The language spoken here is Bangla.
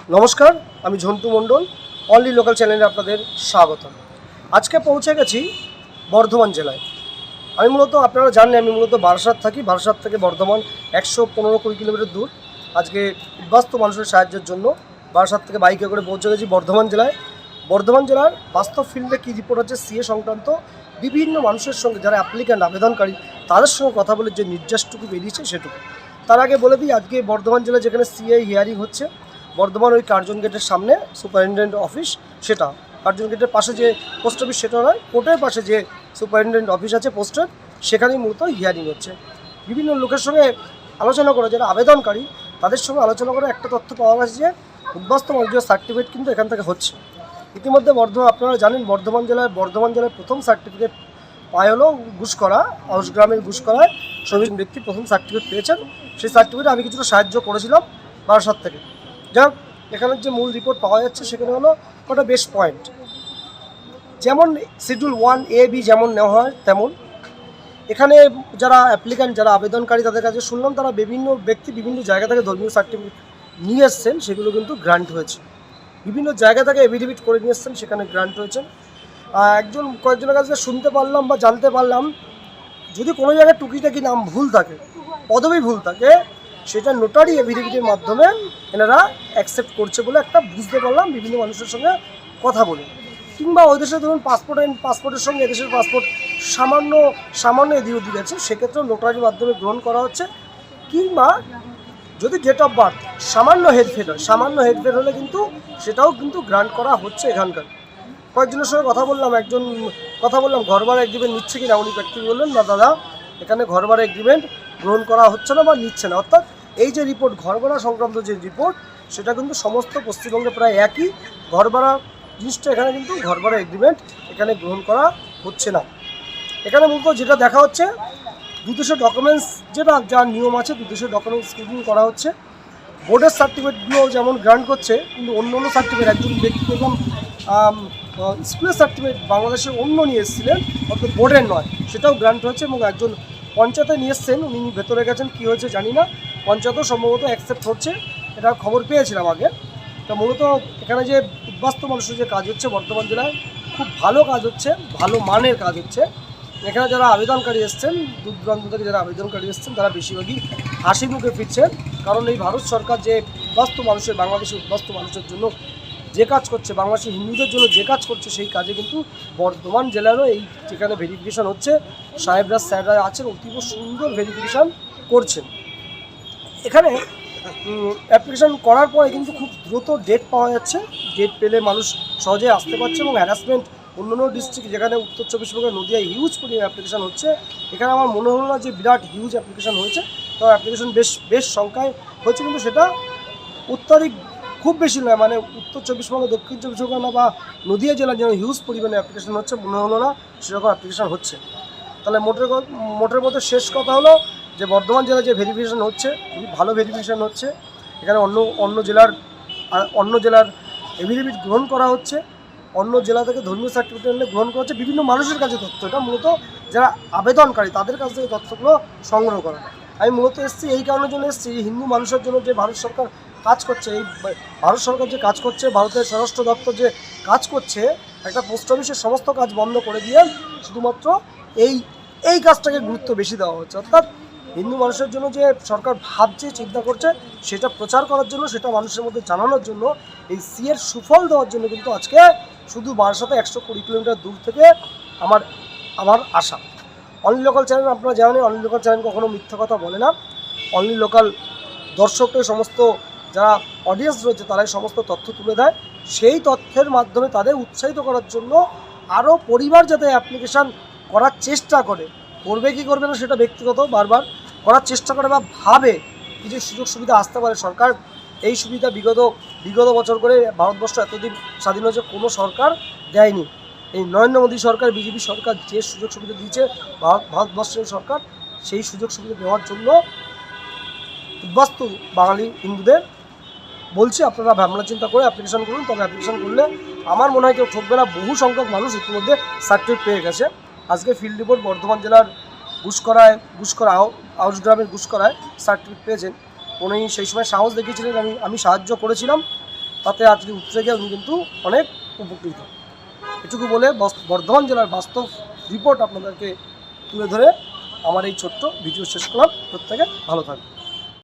নমস্কার, আমি ঝন্টু মণ্ডল, অনলি লোকাল চ্যানেলে আপনাদের স্বাগত। আজকে পৌঁছে গেছি বর্ধমান জেলায়। আমি মূলত আপনারা জানেন আমি মূলত বারাসাত থাকি। বারাসাত থেকে বর্ধমান 115-20 কিলোমিটার দূর। আজকে উদ্বাস্তু মানুষের সাহায্যের জন্য বারাসাত থেকে বাইকে করে পৌঁছে গেছি বর্ধমান জেলায়। বর্ধমান জেলার বাস্তব ফিল্ডে কী রিপোর্ট হচ্ছে সিএ সংক্রান্ত বিভিন্ন মানুষের সঙ্গে যারা অ্যাপ্লিক্যান্ট আবেদনকারী তাদের সঙ্গে কথা বলে যে নির্যাসটুকু বেরিয়েছে সেটুকু। তার আগে বলে দিই, আজকে বর্ধমান জেলায় যেখানে সিএ হিয়ারিং হচ্ছে বর্ধমান ওই কার্জন গেটের সামনে সুপারিনটেন্ডেন্ট অফিস, সেটা কার্জন গেটের পাশে যে পোস্ট অফিস সেটা নয়, কোর্টের পাশে যে সুপারিনটেন্ডেন্ট অফিস আছে পোস্টের, সেখানেই মূলত হিয়ারিং হচ্ছে। বিভিন্ন লোকের সঙ্গে আলোচনা করে যারা আবেদনকারী তাদের সঙ্গে আলোচনা করে একটা তথ্য পাওয়া গেছে যে উদ্বাস্তু মানুষের সার্টিফিকেট কিন্তু এখান থেকে হচ্ছে। ইতিমধ্যে আপনারা জানেন বর্ধমান জেলায় প্রথম সার্টিফিকেট পায় হলো গুসকরা, আউসগ্রামের গুসকরায় শ্রমিক ব্যক্তি প্রথম সার্টিফিকেট পেয়েছেন। সেই সার্টিফিকেটে আমি কিছুটা সাহায্য করেছিলাম বারাসাত থেকে। যাক, এখানের যে মূল রিপোর্ট পাওয়া যাচ্ছে সেখানে হলো কটা বেস্ট পয়েন্ট। যেমন শিডিউল 1A-B যেমন নেওয়া হয় তেমন এখানে যারা অ্যাপ্লিক্যান্ট যারা আবেদনকারী তাদের কাছে শুনলাম তারা বিভিন্ন ব্যক্তি বিভিন্ন জায়গা থেকে ধর্মীয় সার্টিফিকেট নিয়ে এসছেন, সেগুলো কিন্তু গ্রান্ট হয়েছে। বিভিন্ন জায়গা থেকে এফিডেভিট করে নিয়ে এসছেন, সেখানে গ্রান্ট হয়েছে। কয়েকজনের কাছে শুনতে পারলাম বা জানতে পারলাম যদি কোনো জায়গায় টুকিটাকি নাম ভুল থাকে, পদবি ভুল থাকে, সেটা নোটারি এফিডেভিটের মাধ্যমে এনারা অ্যাকসেপ্ট করছে বলে একটা বুঝতে পারলাম বিভিন্ন মানুষের সঙ্গে কথা বলে। কিংবা ওই দেশে ধরুন পাসপোর্টের সঙ্গে এদেশের পাসপোর্ট সামান্য এদিক ওদিক আছে, সেক্ষেত্রেও নোটারির মাধ্যমে গ্রহণ করা হচ্ছে। কিংবা যদি ডেট অফ বার্থ সামান্য হেরফের হলে কিন্তু সেটাও কিন্তু গ্রান্ট করা হচ্ছে এখানকার। কয়েকজনের সঙ্গে কথা বললাম ঘর ভাড়া এগ্রিমেন্ট নিচ্ছে কিনা, উনি ব্যক্তি বললেন না দাদা এখানে ঘর ভাড়া এগ্রিমেন্ট গ্রহণ করা হচ্ছে না বা নিচ্ছে না। অর্থাৎ এই যে রিপোর্ট ঘর ভাড়া সংক্রান্ত যে রিপোর্ট সেটা কিন্তু সমস্ত পশ্চিমবঙ্গে প্রায় একই। ঘর ভাড়া জিনিসটা এখানে কিন্তু ঘর ভাড়া এগ্রিমেন্ট এখানে গ্রহণ করা হচ্ছে না। এখানে মূলত যেটা দেখা হচ্ছে দুদেশের ডকুমেন্টস যা নিয়ম আছে দুদেশের ডকুমেন্টস স্ক্রিনিং করা হচ্ছে। বোর্ডের সার্টিফিকেটগুলো যেমন গ্রান্ট করছে, কিন্তু অন্য সার্টিফিকেট একজন ব্যক্তি এবং স্কুলের সার্টিফিকেট বাংলাদেশের অন্য নিয়ে এসেছিলেন, অর্থাৎ বোর্ডের নয়, সেটাও গ্রান্ট হয়েছে। এবং একজন পঞ্চায়েতে নিয়ে এসছেন, উনি ভেতরে গেছেন, কী হয়েছে জানি না, পঞ্চায়েতও সম্ভবত অ্যাকসেপ্ট হচ্ছে, এটা খবর পেয়েছিলাম আগে। তা মূলত এখানে যে উদ্বাস্তু মানুষের যে কাজ হচ্ছে বর্ধমান জেলায় খুব ভালো কাজ হচ্ছে, ভালো মানের কাজ হচ্ছে। এখানে যারা আবেদনকারী এসছেন, দূর দূরান্ত থেকে যারা আবেদনকারী এসছেন তারা বেশিরভাগই হাসি মুখে ফিরছেন, কারণ এই ভারত সরকার যে বাংলাদেশের উদ্বাস্তু মানুষের জন্য যে কাজ করছে, বাংলাদেশের হিন্দুদের জন্য যে কাজ করছে, সেই কাজে কিন্তু বর্ধমান জেলারও এই যেখানে ভেরিফিকেশান হচ্ছে সাহেবরা স্যাররা আছেন অতীব সুন্দর ভেরিফিকেশান করছেন। এখানে অ্যাপ্লিকেশান করার পরে কিন্তু খুব দ্রুত ডেট পাওয়া যাচ্ছে, ডেট পেলে মানুষ সহজে আসতে পারছে। এবং হ্যারাসমেন্ট অন্যান্য ডিস্ট্রিক্ট যেখানে উত্তর 24 পরগনা নদিয়ায় হিউজ পরিমাণে অ্যাপ্লিকেশান হচ্ছে, এখানে আমার মনে হলো না যে বিরাট হিউজ অ্যাপ্লিকেশান হয়েছে। তো অ্যাপ্লিকেশান বেশ সংখ্যায় হয়েছে, কিন্তু সেটা উত্তরিক খুব বেশি নয়, মানে উত্তর 24 পরগনা দক্ষিণ 24 পরগনা বা নদিয়া জেলার যেন হিউজ পরিমাণে অ্যাপ্লিকেশান হচ্ছে মনে হলো না সেরকম অ্যাপ্লিকেশান হচ্ছে। তাহলে মোটের মধ্যে শেষ কথা হলো যে বর্ধমান জেলায় যে ভেরিফিকেশান হচ্ছে খুবই ভালো ভেরিফিকেশান হচ্ছে। এখানে অন্য জেলার এফিডেভিট গ্রহণ করা হচ্ছে, অন্য জেলা থেকে ধর্মীয় সার্টিফিকেট এনে গ্রহণ করা হচ্ছে। বিভিন্ন মানুষের কাছে তথ্য, এটা মূলত যারা আবেদনকারী তাদের কাছ থেকে তথ্যগুলো সংগ্রহ করা। আমি মূলত এসেছি এই কারণের জন্য এসেছি, হিন্দু মানুষের জন্য যে ভারত সরকার কাজ করছে, এই ভারত সরকার যে কাজ করছে, ভারতের স্বরাষ্ট্র দপ্তর যে কাজ করছে, একটা পোস্ট অফিসের সমস্ত কাজ বন্ধ করে দিয়ে শুধুমাত্র এই কাজটাকে গুরুত্ব বেশি দেওয়া হচ্ছে। অর্থাৎ হিন্দু মানুষের জন্য যে সরকার ভাবছে চিন্তা করছে সেটা প্রচার করার জন্য, সেটা মানুষের মধ্যে জানানোর জন্য, এই সিএর সুফল দেওয়ার জন্য কিন্তু আজকে শুধু বারাসাতে 120 কিলোমিটার দূর থেকে আমার আশা। অনলি লোকাল চ্যানেল আপনারা জানেন, অনলি লোকাল চ্যানেল কখনো মিথ্যা কথা বলে না। অনলি লোকাল দর্শকের সমস্ত যারা অডিয়েন্স রয়েছে তারাই সমস্ত তথ্য তুলে দেয়। সেই তথ্যের মাধ্যমে তাদের উৎসাহিত করার জন্য আরও পরিবার যাতে অ্যাপ্লিকেশান করার চেষ্টা করবে কি করবে না সেটা ব্যক্তিগত, বারবার করার চেষ্টা করে বা ভাবে কি যে সুযোগ সুবিধা আসতে পারে। সরকার এই সুবিধা বিগত বছর করে ভারতবর্ষ এতদিন স্বাধীন হয়েছে কোনো সরকার দেয়নি। এই নরেন্দ্র মোদী সরকার, বিজেপি সরকার যে সুযোগ সুবিধা দিয়েছে ভারতবর্ষের সরকার, সেই সুযোগ সুবিধা দেওয়ার জন্য উদ্বাস্তু বাঙালি হিন্দুদের বলছি আপনারা ভাবনা চিন্তা করে অ্যাপ্লিকেশান করুন। তবে অ্যাপ্লিকেশান করলে আমার মনে হয় কেউ ঠকবে না। বহু সংখ্যক মানুষ ইতিমধ্যে সার্টিফিকেট পেয়ে গেছে। আজকে ফিল্ড রিপোর্ট বর্ধমান জেলার আউসগ্রামের গুসকরায় সার্টিফিকেট পেয়েছেন। উনি সেই সময় সাহস দেখিয়েছিলেন, আমি সাহায্য করেছিলাম। তাতে আজকে উতরে গিয়ে উনি কিন্তু অনেক উপকৃত। এটুকু বলে বর্ধমান জেলার বাস্তব রিপোর্ট আপনাদেরকে তুলে ধরে আমার এই ছোট্ট ভিডিও শেষ করলাম। প্রত্যেকে ভালো থাকবে।